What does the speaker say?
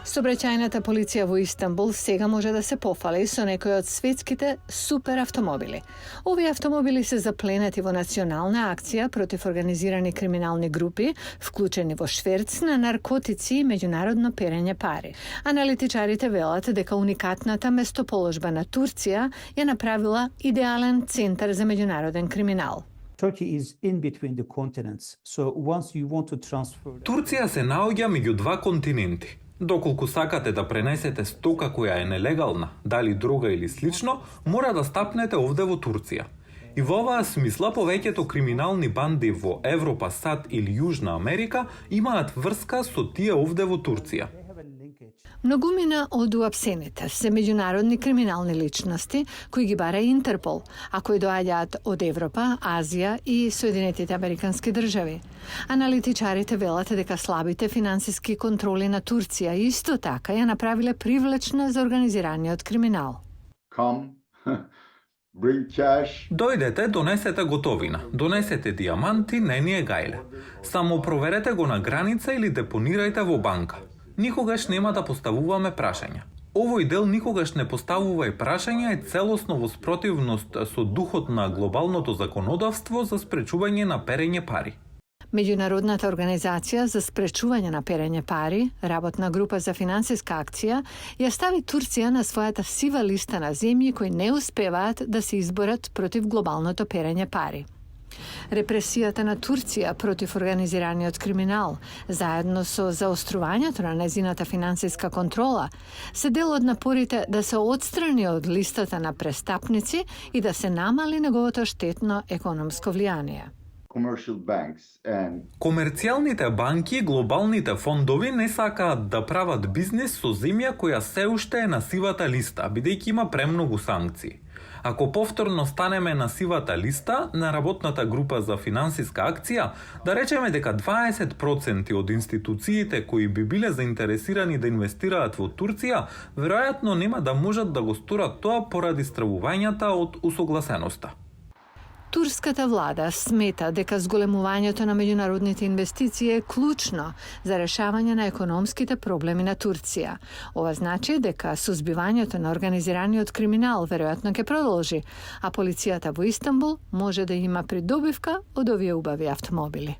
Сообраќајната полиција во Истанбул сега може да се пофали со некои од светските супер автомобили. Овие автомобили се запленати во национална акција против организирани криминални групи, вклучени во шверц на наркотици и меѓународно перење пари. Аналитичарите велат дека уникатната место-положба на Турција ја направила идеален центар за меѓународен криминал. Турција се наоѓа меѓу два континенти. Доколку сакате да пренесете стока која е нелегална, дали дрога или слично, мора да стапнете овде во Турција. И во оваа смисла повеќето криминални банди во Европа, САД или Јужна Америка имаат врска со тие овде во Турција. Многумина од уапсените се меѓународни криминални личности кои ги бара Интерпол, а кои доаѓаат од Европа, Азија и Соединетите Американски држави. Аналитичарите велат дека слабите финансиски контроли на Турција исто така ја направиле привлечна за организираниот криминал. Дојдете, донесете готовина, донесете диаманти, не ни е гајле. Само проверете го на граница или депонирајте во банка. Никогаш нема да поставуваме прашања. Овој дел никогаш не поставува и прашања е целосно во спротивност со духот на глобалното законодавство за спречување на перење пари. Меѓународната организација за спречување на перење пари, работна група за финансиска акција, ја стави Турција на својата сива листа на земји кои не успеваат да се изборат против глобалното перење пари. Репресијата на Турција против организираниот криминал, заедно со заострувањето на незината финансиска контрола, се дел од напорите да се отстрани од листата на престапници и да се намали неговото штетно економско влијание. Комерцијалните банки и глобалните фондови не сакаат да прават бизнис со земја која се уште е на сивата листа, бидејќи има премногу санкции. Ако повторно станеме на сивата листа на работната група за финансиска акција, да речеме дека 20% од институциите кои би биле заинтересирани да инвестираат во Турција, веројатно нема да можат да го сторат тоа поради стравувањата од усогласеноста. Турската влада смета дека зголемувањето на меѓународните инвестиции е клучно за решавање на економските проблеми на Турција. Ова значи дека сузбивањето на организираниот криминал веројатно ќе продолжи, а полицијата во Истанбул може да има придобивка од овие убави автомобили.